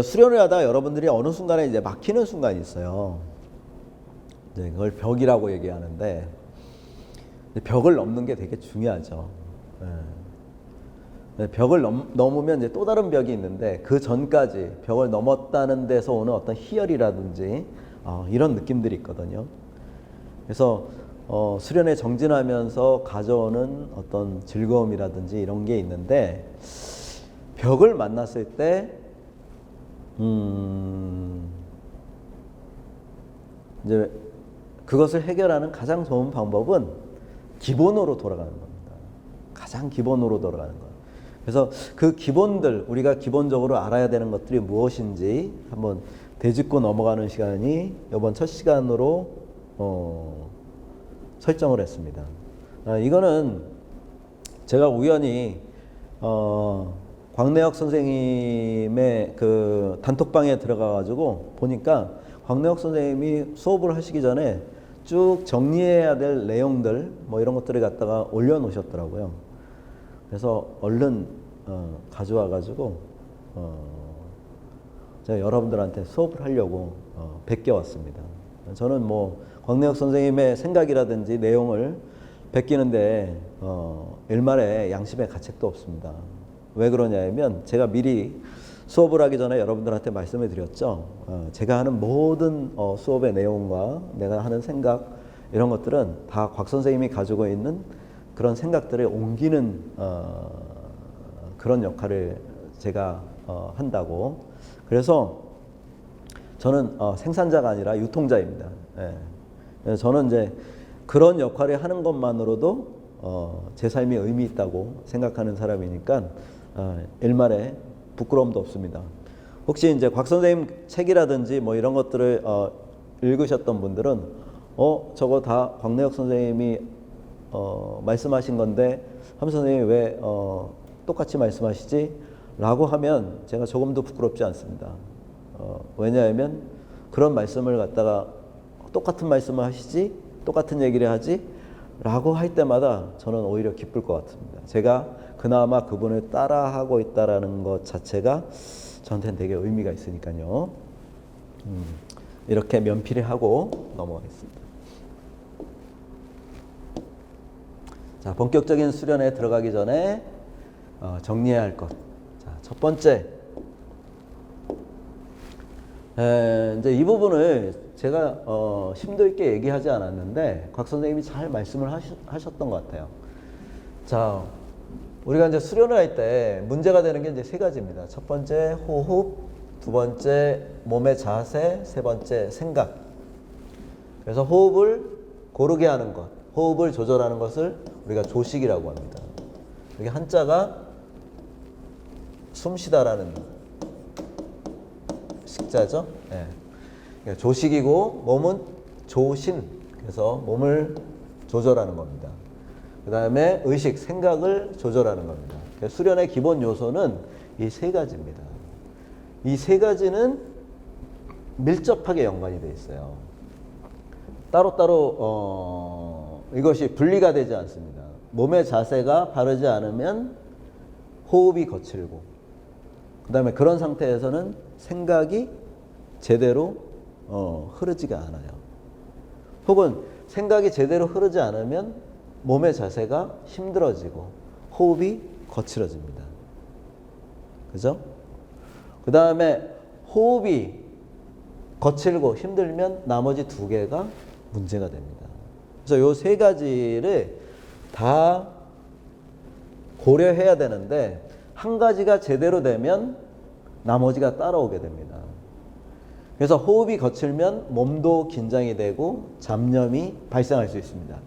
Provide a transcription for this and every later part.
수련을 하다가 여러분들이 어느 순간에 이제 막히는 순간이 있어요. 이제 그걸 벽이라고 얘기하는데, 벽을 넘는 게 되게 중요하죠. 벽을 넘으면 이제 또 다른 벽이 있는데, 그 전까지 벽을 넘었다는 데서 오는 어떤 희열이라든지 이런 느낌들이 있거든요. 그래서 수련에 정진하면서 가져오는 어떤 즐거움이라든지 이런 게 있는데, 벽을 만났을 때 이제 그것을 해결하는 가장 좋은 방법은 기본으로 돌아가는 겁니다. 가장 기본으로 돌아가는 거예요. 그래서 그 기본들, 우리가 기본적으로 알아야 되는 것들이 무엇인지 한번 되짚고 넘어가는 시간이 이번 첫 시간으로 설정을 했습니다. 이거는 제가 우연히 광내역 선생님의 그 단톡방에 들어가 가지고 보니까 광내역 선생님이 수업을 하시기 전에 쭉 정리해야 될 내용들 뭐 이런 것들을 갖다가 올려놓으셨더라고요. 그래서 얼른 가져와 가지고 제가 여러분들한테 수업을 하려고 베껴왔습니다. 저는 뭐 광내역 선생님의 생각이라든지 내용을 베끼는데 일말의 양심의 가책도 없습니다. 왜 그러냐면 제가 미리 수업을 하기 전에 여러분들한테 말씀을 드렸죠. 제가 하는 모든 수업의 내용과 내가 하는 생각 이런 것들은 다 곽 선생님이 가지고 있는 그런 생각들을 옮기는 그런 역할을 제가 한다고. 그래서 저는 생산자가 아니라 유통자입니다. 예. 저는 이제 그런 역할을 하는 것만으로도 제 삶이 의미 있다고 생각하는 사람이니까 일말에 부끄러움도 없습니다. 혹시 이제 곽 선생님 책이라든지 뭐 이런 것들을 읽으셨던 분들은 저거 다 광내역 선생님이 말씀하신 건데 함 선생님이 왜 똑같이 말씀하시지? 라고 하면 제가 조금도 부끄럽지 않습니다. 왜냐하면 그런 말씀을 갖다가 똑같은 말씀을 하시지? 똑같은 얘기를 하지? 라고 할 때마다 저는 오히려 기쁠 것 같습니다. 제가 그나마 그분을 따라하고 있다는 것 자체가 저한테는 되게 의미가 있으니까요. 이렇게 면피를 하고 넘어가겠습니다. 자, 본격적인 수련에 들어가기 전에 정리해야 할 것. 자, 첫 번째. 이제 이 부분을 제가 심도 있게 얘기하지 않았는데 곽 선생님이 잘 말씀을 하셨던 것 같아요. 자, 우리가 이제 수련을 할 때 문제가 되는 게 이제 세 가지입니다. 첫 번째 호흡, 두 번째 몸의 자세, 세 번째 생각. 그래서 호흡을 고르게 하는 것, 호흡을 조절하는 것을 우리가 조식이라고 합니다. 여기 한자가 숨쉬다라는 식자죠. 네. 조식이고 몸은 조신, 그래서 몸을 조절하는 겁니다. 그 다음에 의식, 생각을 조절하는 겁니다. 수련의 기본 요소는 이 세 가지입니다. 이 세 가지는 밀접하게 연관이 되어 있어요. 따로따로 이것이 분리가 되지 않습니다. 몸의 자세가 바르지 않으면 호흡이 거칠고, 그 다음에 그런 상태에서는 생각이 제대로 흐르지가 않아요. 혹은 생각이 제대로 흐르지 않으면 몸의 자세가 힘들어지고 호흡이 거칠어집니다. 그죠? 그 다음에 호흡이 거칠고 힘들면 나머지 두 개가 문제가 됩니다. 그래서 요 세 가지를 다 고려해야 되는데 한 가지가 제대로 되면 나머지가 따라오게 됩니다. 그래서 호흡이 거칠면 몸도 긴장이 되고 잡념이 발생할 수 있습니다.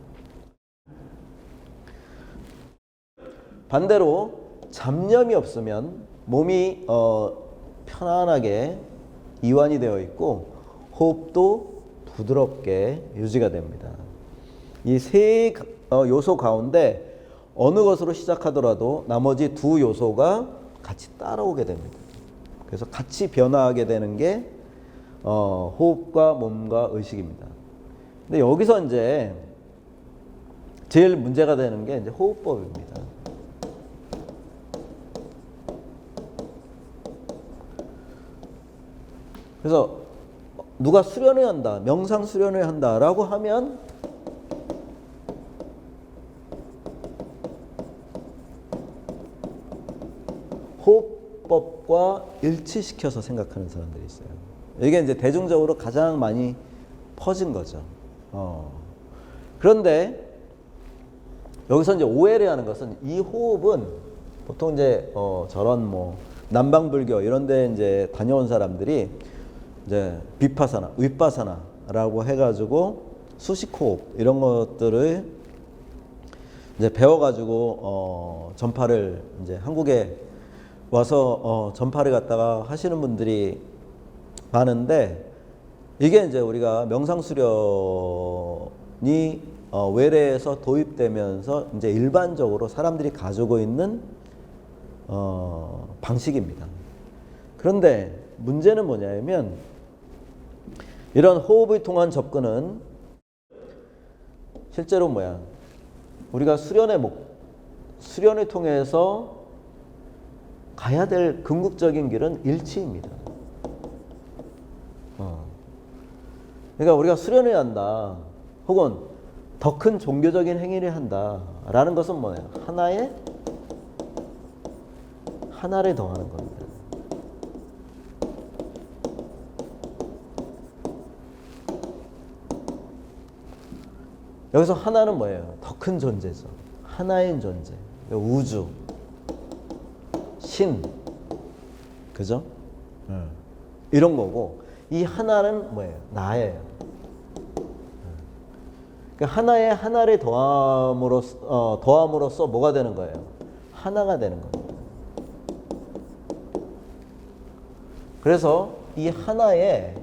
반대로 잡념이 없으면 몸이 편안하게 이완이 되어 있고 호흡도 부드럽게 유지가 됩니다. 이 세 요소 가운데 어느 것으로 시작하더라도 나머지 두 요소가 같이 따라오게 됩니다. 그래서 같이 변화하게 되는 게 호흡과 몸과 의식입니다. 근데 여기서 이제 제일 문제가 되는 게 이제 호흡법입니다. 그래서 누가 수련회 한다, 명상 수련회 한다라고 하면 호흡법과 일치시켜서 생각하는 사람들이 있어요. 이게 이제 대중적으로 가장 많이 퍼진 거죠. 그런데 여기서 이제 오해를 하는 것은 이 호흡은 보통 이제 저런 뭐 남방불교 이런데 이제 다녀온 사람들이 이제 비파사나, 윗바사나라고 해가지고 수식호흡 이런 것들을 이제 배워가지고 전파를 이제 한국에 와서 전파를 갖다가 하시는 분들이 많은데 이게 이제 우리가 명상수련이 외래에서 도입되면서 이제 일반적으로 사람들이 가지고 있는 방식입니다. 그런데 문제는 뭐냐면 이런 호흡을 통한 접근은 실제로 우리가 수련을 통해서 가야 될 궁극적인 길은 일치입니다. 그러니까 우리가 수련을 한다, 혹은 더 큰 종교적인 행위를 한다라는 것은 뭐예요? 하나를 더하는 겁니다. 여기서 하나는 뭐예요? 더 큰 존재죠. 하나인 존재, 우주, 신, 그죠? 이런 거고, 이 하나는 뭐예요? 나예요. 그러니까 하나에 하나를 더함으로써 뭐가 되는 거예요? 하나가 되는 겁니다. 그래서 이 하나에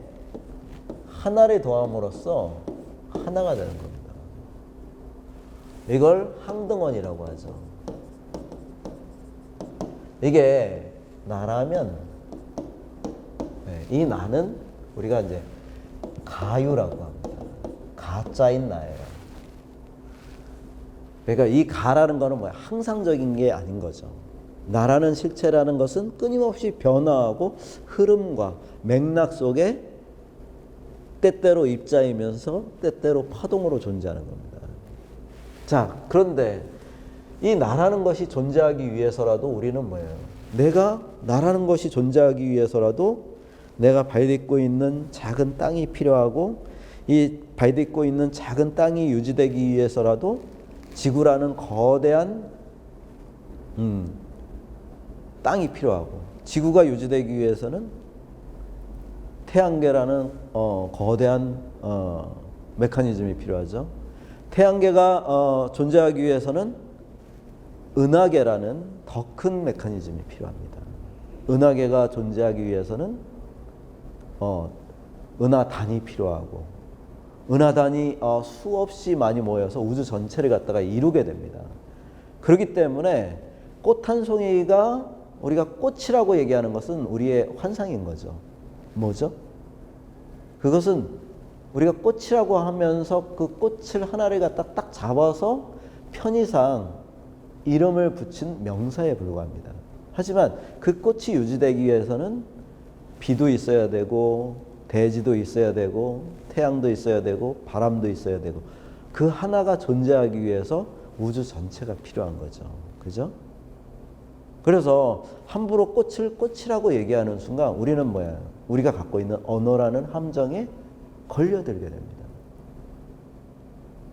하나를 더함으로써 하나가 되는 겁니다. 이걸 항등원이라고 하죠. 이게 나라면 이 나는 우리가 이제 가유라고 합니다. 가짜인 나예요. 그러니까 이 가라는 거는 항상적인 게 아닌 거죠. 나라는 실체라는 것은 끊임없이 변화하고 흐름과 맥락 속에 때때로 입자이면서 때때로 파동으로 존재하는 겁니다. 자, 그런데 이 나라는 것이 존재하기 위해서라도 우리는 내가 나라는 것이 존재하기 위해서라도 내가 발딛고 있는 작은 땅이 필요하고, 이 발딛고 있는 작은 땅이 유지되기 위해서라도 지구라는 거대한 땅이 필요하고, 지구가 유지되기 위해서는 태양계라는 거대한 메커니즘이 필요하죠. 태양계가 존재하기 위해서는 은하계라는 더 큰 메커니즘이 필요합니다. 은하계가 존재하기 위해서는 은하단이 필요하고, 은하단이 수없이 많이 모여서 우주 전체를 갖다가 이루게 됩니다. 그렇기 때문에 꽃 한 송이가 우리가 꽃이라고 얘기하는 것은 우리의 환상인 거죠. 뭐죠? 그것은 우리가 꽃이라고 하면서 그 꽃을 하나를 갖다 딱 잡아서 편의상 이름을 붙인 명사에 불과합니다. 하지만 그 꽃이 유지되기 위해서는 비도 있어야 되고, 대지도 있어야 되고, 태양도 있어야 되고, 바람도 있어야 되고, 그 하나가 존재하기 위해서 우주 전체가 필요한 거죠. 그죠? 그래서 함부로 꽃을 꽃이라고 얘기하는 순간 우리는 우리가 갖고 있는 언어라는 함정에 걸려들게 됩니다.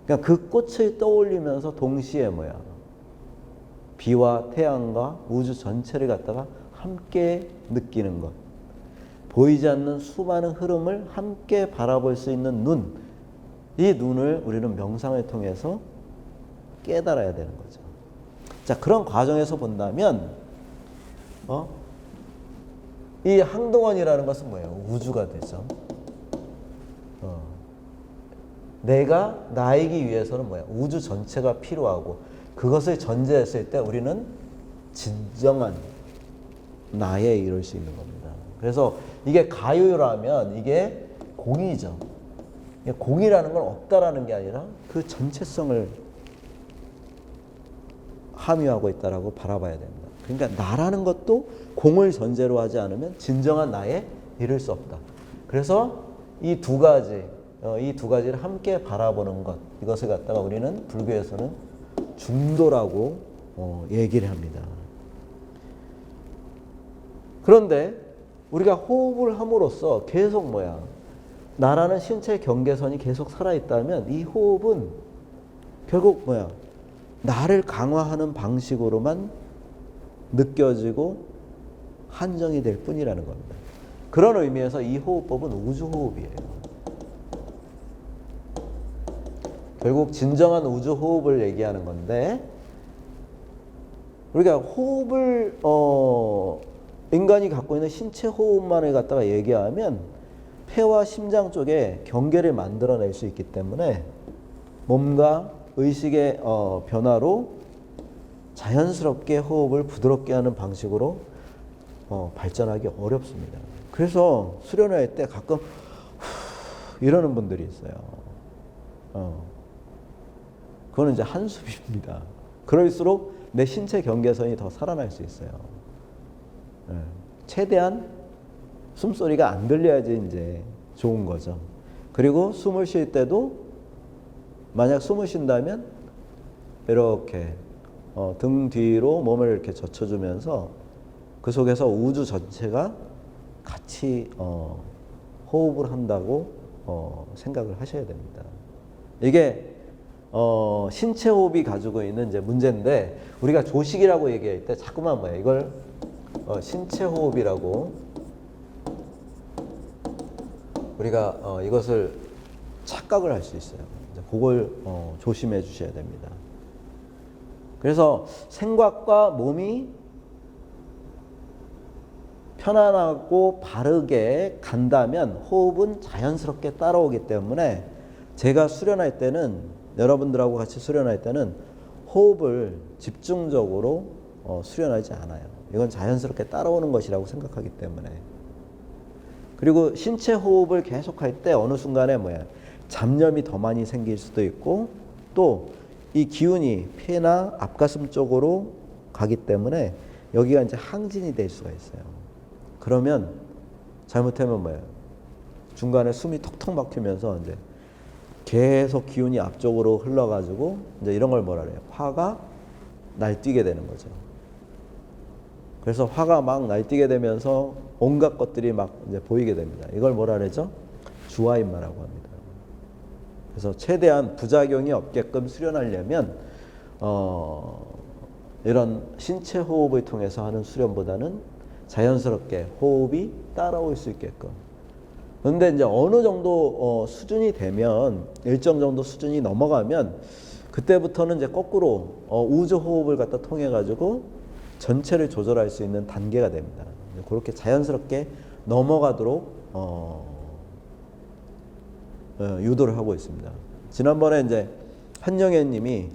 그러니까 그 꽃을 떠올리면서 동시에 비와 태양과 우주 전체를 갖다가 함께 느끼는 것, 보이지 않는 수많은 흐름을 함께 바라볼 수 있는 눈, 이 눈을 우리는 명상을 통해서 깨달아야 되는 거죠. 자, 그런 과정에서 본다면 이 항동원이라는 것은 우주가 되죠. 내가 나이기 위해서는 우주 전체가 필요하고, 그것을 전제했을 때 우리는 진정한 나에 이룰 수 있는 겁니다. 그래서 이게 가요라면 이게 공이죠. 공이라는 건 없다라는 게 아니라 그 전체성을 함유하고 있다라고 바라봐야 됩니다. 그러니까 나라는 것도 공을 전제로 하지 않으면 진정한 나에 이룰 수 없다. 그래서 이 두 가지, 이 두 가지를 함께 바라보는 것, 이것을 갖다가 우리는 불교에서는 중도라고 얘기를 합니다. 그런데 우리가 호흡을 함으로써 계속 나라는 신체 경계선이 계속 살아있다면 이 호흡은 결국 나를 강화하는 방식으로만 느껴지고 한정이 될 뿐이라는 겁니다. 그런 의미에서 이 호흡법은 우주호흡이에요. 결국 진정한 우주호흡을 얘기하는 건데, 우리가 호흡을 인간이 갖고 있는 신체 호흡만을 갖다가 얘기하면 폐와 심장 쪽에 경계를 만들어낼 수 있기 때문에 몸과 의식의 변화로 자연스럽게 호흡을 부드럽게 하는 방식으로 발전하기 어렵습니다. 그래서 수련할 때 가끔 이러는 분들이 있어요. 그거는 이제 한숨입니다. 그럴수록 내 신체 경계선이 더 살아날 수 있어요. 최대한 숨소리가 안 들려야지 이제 좋은 거죠. 그리고 숨을 쉴 때도 만약 숨을 쉰다면 이렇게 등 뒤로 몸을 이렇게 젖혀주면서 그 속에서 우주 전체가 같이 호흡을 한다고 생각을 하셔야 됩니다. 이게 신체 호흡이 가지고 있는 이제 문제인데, 우리가 조식이라고 얘기할 때 자꾸만 이걸 신체 호흡이라고 우리가 이것을 착각을 할 수 있어요. 그걸 조심해 주셔야 됩니다. 그래서 생각과 몸이 편안하고 바르게 간다면 호흡은 자연스럽게 따라오기 때문에 제가 수련할 때는, 여러분들하고 같이 수련할 때는 호흡을 집중적으로 수련하지 않아요. 이건 자연스럽게 따라오는 것이라고 생각하기 때문에. 그리고 신체 호흡을 계속할 때 어느 순간에 잡념이 더 많이 생길 수도 있고, 또 이 기운이 폐나 앞가슴 쪽으로 가기 때문에 여기가 이제 항진이 될 수가 있어요. 그러면 잘못하면 중간에 숨이 턱턱 막히면서 이제 계속 기운이 앞쪽으로 흘러가지고 이제 이런 걸 뭐라 그래요? 화가 날뛰게 되는 거죠. 그래서 화가 막 날뛰게 되면서 온갖 것들이 막 이제 보이게 됩니다. 이걸 뭐라 그러죠? 주화인마라고 합니다. 그래서 최대한 부작용이 없게끔 수련하려면 이런 신체 호흡을 통해서 하는 수련보다는 자연스럽게 호흡이 따라올 수 있게끔. 그런데 이제 어느 정도 수준이 되면, 일정 정도 수준이 넘어가면 그때부터는 이제 거꾸로 우주 호흡을 갖다 통해 가지고 전체를 조절할 수 있는 단계가 됩니다. 그렇게 자연스럽게 넘어가도록 유도를 하고 있습니다. 지난번에 이제 한영애 님이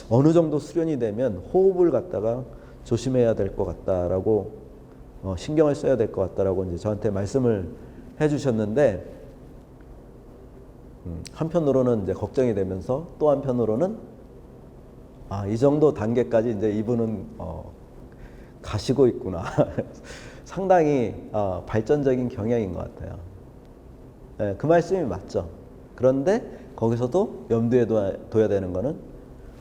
어느 정도 수련이 되면 호흡을 갖다가 조심해야 될 것 같다라고, 신경을 써야 될 것 같다라고 이제 저한테 말씀을 해 주셨는데, 한편으로는 이제 걱정이 되면서 또 한편으로는 이 정도 단계까지 이제 이분은 가시고 있구나. 상당히 발전적인 경향인 것 같아요. 네, 그 말씀이 맞죠. 그런데 거기서도 염두에 둬야 되는 거는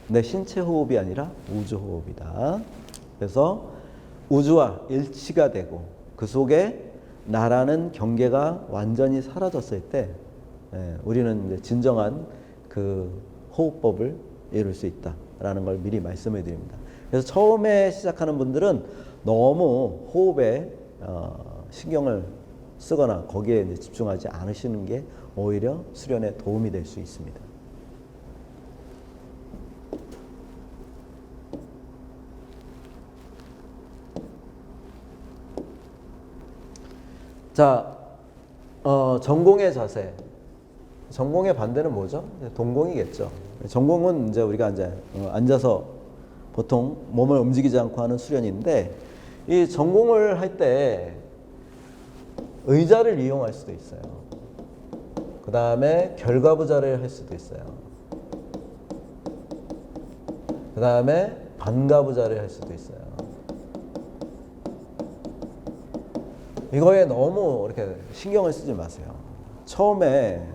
내 신체 호흡이 아니라 우주 호흡이다. 그래서 우주와 일치가 되고 그 속에 나라는 경계가 완전히 사라졌을 때 우리는 이제 진정한 그 호흡법을 이룰 수 있다라는 걸 미리 말씀을 드립니다. 그래서 처음에 시작하는 분들은 너무 호흡에 신경을 쓰거나 거기에 이제 집중하지 않으시는 게 오히려 수련에 도움이 될 수 있습니다. 자, 전공의 자세. 전공의 반대는 뭐죠? 동공이겠죠. 전공은 이제 우리가 이제 앉아서 보통 몸을 움직이지 않고 하는 수련인데, 이 전공을 할 때 의자를 이용할 수도 있어요. 그 다음에 결과부자를 할 수도 있어요. 그 다음에 반가부자를 할 수도 있어요. 이거에 너무 이렇게 신경을 쓰지 마세요. 처음에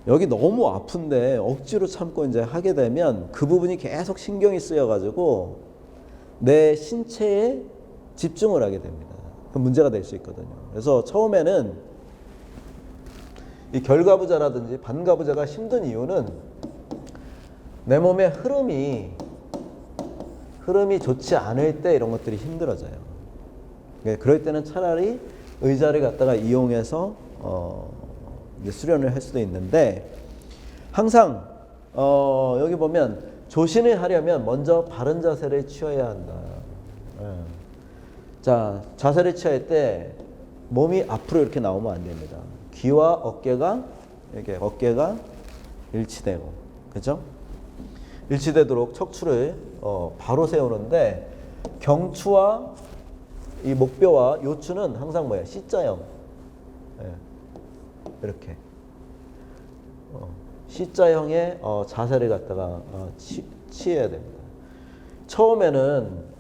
여기 너무 아픈데 억지로 참고 이제 하게 되면 그 부분이 계속 신경이 쓰여가지고 내 신체에 집중을 하게 됩니다. 그럼 문제가 될 수 있거든요. 그래서 처음에는 이 결가부자라든지 반가부자가 힘든 이유는 내 몸의 흐름이 좋지 않을 때 이런 것들이 힘들어져요. 그럴 때는 차라리 의자를 갖다가 이용해서 이제 수련을 할 수도 있는데 항상 여기 보면 조신을 하려면 먼저 바른 자세를 취해야 한다. 자, 자세를 취할 때 몸이 앞으로 이렇게 나오면 안 됩니다. 귀와 어깨가 이렇게 어깨가 일치되고, 그죠? 일치되도록 척추를 바로 세우는데 경추와 이 목뼈와 요추는 항상 뭐야? C자형. 이렇게 C자형의 자세를 갖다가 취해야 됩니다. 처음에는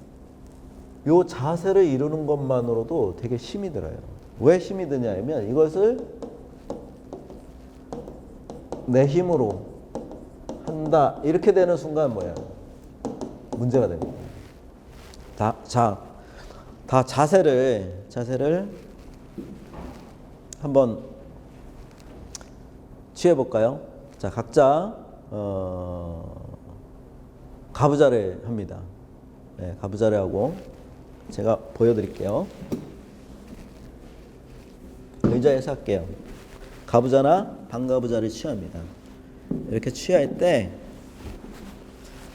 요 자세를 이루는 것만으로도 되게 힘이 들어요. 왜 힘이 드냐면 이것을 내 힘으로 한다 이렇게 되는 순간 뭐야? 문제가 됩니다. 다 자세를 한번 취해 볼까요? 자, 각자 가부좌를 합니다. 네, 가부좌를 하고 제가 보여드릴게요. 의자에서 할게요. 가부좌나 반가부좌를 취합니다. 이렇게 취할 때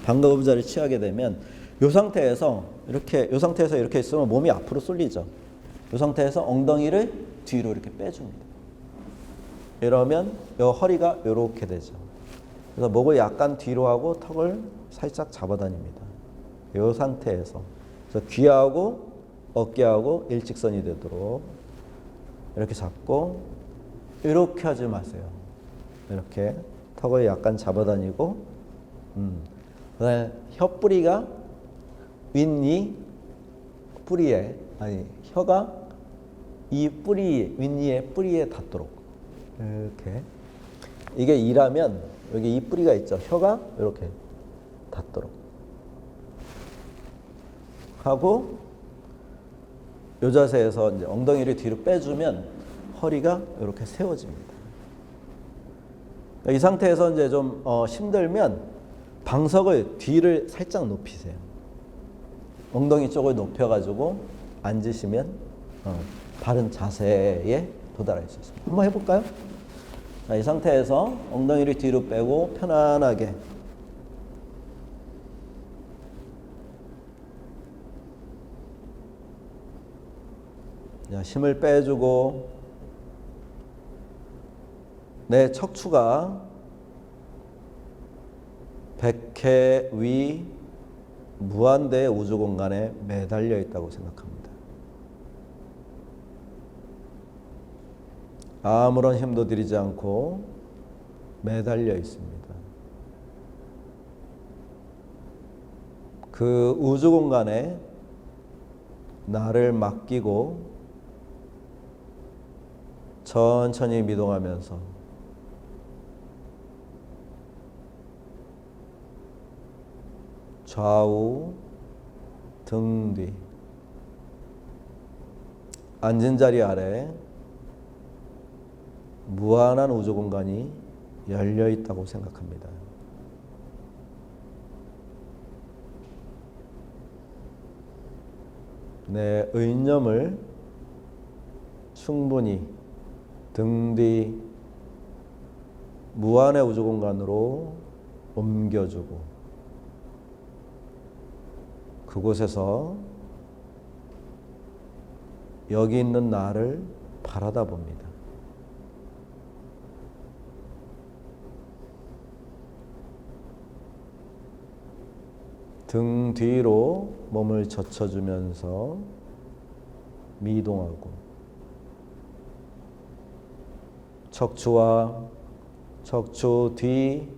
반가부좌를 취하게 되면 이 상태에서 이렇게 있으면 몸이 앞으로 쏠리죠. 이 상태에서 엉덩이를 뒤로 이렇게 빼줍니다. 이러면 이 허리가 이렇게 되죠. 그래서 목을 약간 뒤로 하고 턱을 살짝 잡아다닙니다. 이 상태에서 그래서 귀하고 어깨하고 일직선이 되도록 이렇게 잡고 이렇게 하지 마세요. 이렇게 턱을 약간 잡아다니고 그다음에 혀뿌리가 윗니 뿌리에 혀가 이 뿌리 윗니의 뿌리에 닿도록 이렇게 이게 2라면 여기 이 뿌리가 있죠. 혀가 이렇게 닿도록 하고 이 자세에서 이제 엉덩이를 뒤로 빼주면 허리가 이렇게 세워집니다. 이 상태에서 이제 좀 힘들면 방석을 뒤를 살짝 높이세요. 엉덩이 쪽을 높여가지고 앉으시면 바른 자세에 도달할 수 있습니다. 한번 해볼까요? 자, 이 상태에서 엉덩이를 뒤로 빼고 편안하게 자, 힘을 빼주고 내 척추가 백회 위 무한대의 우주 공간에 매달려 있다고 생각합니다. 아무런 힘도 들이지 않고 매달려 있습니다. 그 우주 공간에 나를 맡기고 천천히 미동하면서 좌우 등 뒤 앉은 자리 아래 무한한 우주 공간이 열려 있다고 생각합니다. 내 의념을 충분히 등 뒤 무한의 우주 공간으로 옮겨주고 그곳에서 여기 있는 나를 바라다 봅니다. 등 뒤로 몸을 젖혀주면서 미동하고 척추와 척추 뒤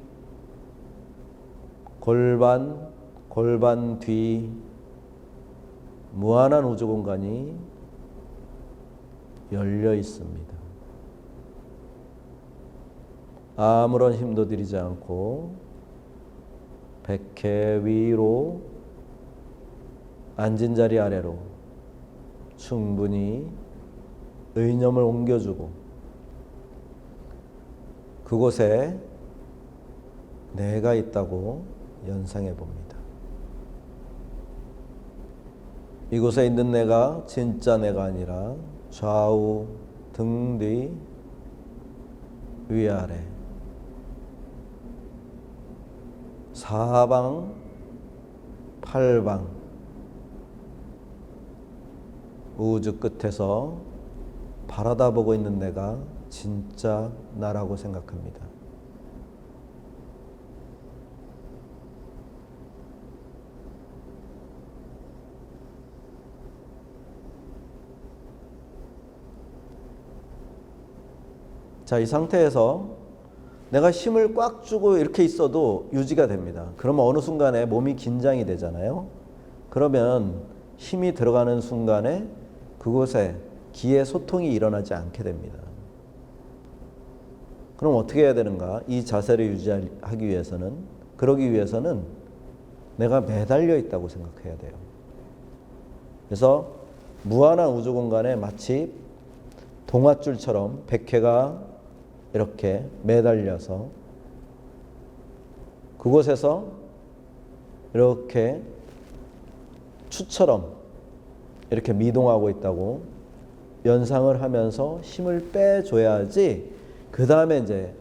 골반 뒤 무한한 우주 공간이 열려 있습니다. 아무런 힘도 들이지 않고 백회 위로 앉은 자리 아래로 충분히 의념을 옮겨주고 그곳에 내가 있다고 연상해 봅니다. 이곳에 있는 내가 진짜 내가 아니라 좌우 등 뒤 위아래 사방 팔방 우주 끝에서 바라다 보고 있는 내가 진짜 나라고 생각합니다. 자, 이 상태에서 내가 힘을 꽉 주고 이렇게 있어도 유지가 됩니다. 그러면 어느 순간에 몸이 긴장이 되잖아요. 그러면 힘이 들어가는 순간에 그곳에 기의 소통이 일어나지 않게 됩니다. 그럼 어떻게 해야 되는가? 이 자세를 유지하기 위해서는, 그러기 위해서는 내가 매달려 있다고 생각해야 돼요. 그래서 무한한 우주 공간에 마치 동아줄처럼 백회가 이렇게 매달려서 그곳에서 이렇게 추처럼 이렇게 미동하고 있다고 연상을 하면서 힘을 빼줘야지 그 다음에 이제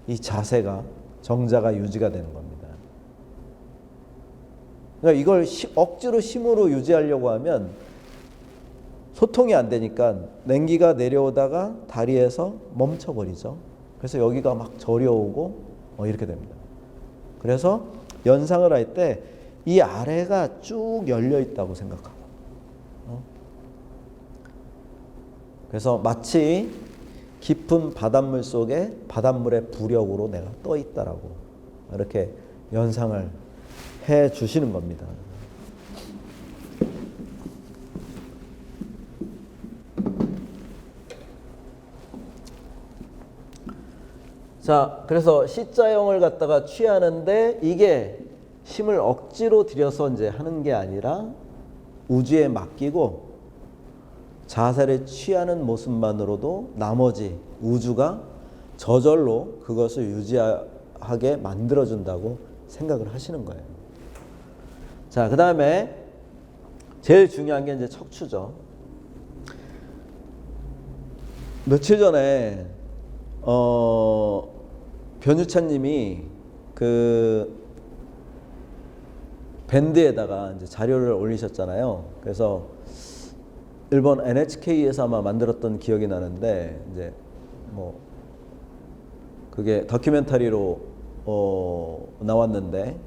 이 자세가 정자가 유지가 되는 겁니다. 그러니까 이걸 억지로 힘으로 유지하려고 하면 소통이 안 되니까 냉기가 내려오다가 다리에서 멈춰버리죠. 그래서 여기가 막 저려오고 이렇게 됩니다. 그래서 연상을 할 때 이 아래가 쭉 열려 있다고 생각하고 그래서 마치 깊은 바닷물 속에 바닷물의 부력으로 내가 떠 있다라고 이렇게 연상을 해 주시는 겁니다. 자, 그래서 C자형을 갖다가 취하는데 이게 힘을 억지로 들여서 이제 하는 게 아니라 우주에 맡기고 자세를 취하는 모습만으로도 나머지 우주가 저절로 그것을 유지하게 만들어준다고 생각을 하시는 거예요. 자, 그 다음에 제일 중요한 게 이제 척추죠. 며칠 전에 변유찬님이 그 밴드에다가 이제 자료를 올리셨잖아요. 그래서 일본 NHK에서 아마 만들었던 기억이 나는데 이제 뭐 그게 다큐멘터리로 나왔는데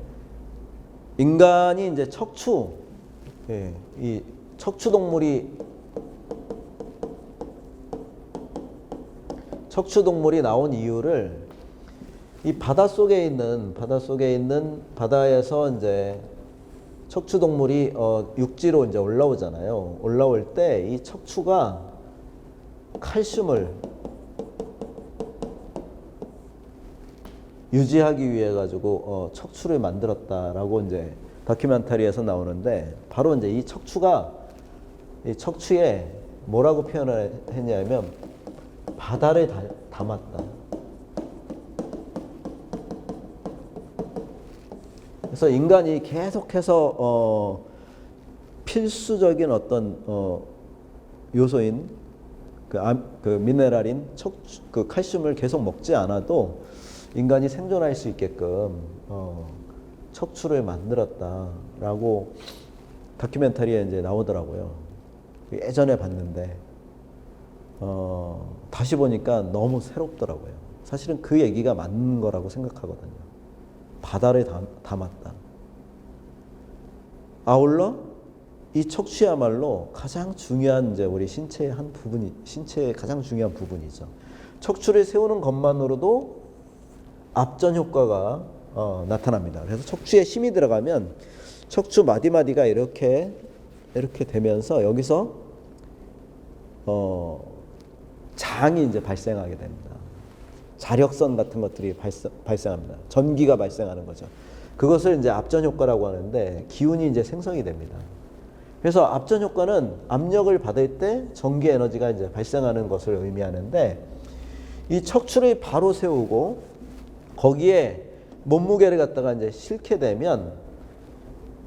인간이 이제 이 척추 동물이 나온 이유를 이 바닷속에 있는 바다에서 이제 척추 동물이 육지로 이제 올라오잖아요. 올라올 때 이 척추가 칼슘을 유지하기 위해 가지고 척추를 만들었다라고 이제 다큐멘터리에서 나오는데 바로 이제 이 척추에 뭐라고 표현을 했냐면 바다를 담았다. 그래서 인간이 계속해서 필수적인 어떤 요소인 그 미네랄인 그 칼슘을 계속 먹지 않아도 인간이 생존할 수 있게끔 척추를 만들었다라고 다큐멘터리에 이제 나오더라고요. 예전에 봤는데 다시 보니까 너무 새롭더라고요. 사실은 그 얘기가 맞는 거라고 생각하거든요. 바다를 담았다. 아울러 이 척추야말로 가장 중요한 이제 우리 신체의 가장 중요한 부분이죠. 척추를 세우는 것만으로도 압전 효과가 나타납니다. 그래서 척추에 힘이 들어가면 척추 마디마디가 이렇게 되면서 여기서 장이 이제 발생하게 됩니다. 자력선 같은 것들이 발생합니다. 전기가 발생하는 거죠. 그것을 이제 압전 효과라고 하는데 기운이 이제 생성이 됩니다. 그래서 압전 효과는 압력을 받을 때 전기 에너지가 이제 발생하는 것을 의미하는데 이 척추를 바로 세우고 거기에 몸무게를 갖다가 이제 싣게 되면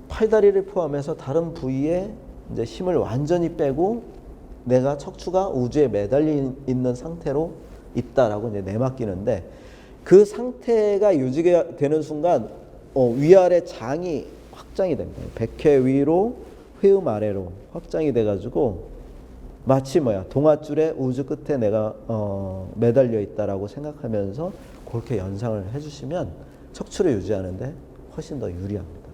팔다리를 포함해서 다른 부위에 이제 힘을 완전히 빼고 내가 척추가 우주에 매달려 있는 상태로 있다라고 이제 내맡기는데 그 상태가 유지가 되는 순간 위아래 장이 확장이 됩니다. 백회 위로 회음 아래로 확장이 돼가지고 마치 동아줄의 우주 끝에 내가 매달려 있다라고 생각하면서 그렇게 연상을 해주시면 척추를 유지하는데 훨씬 더 유리합니다.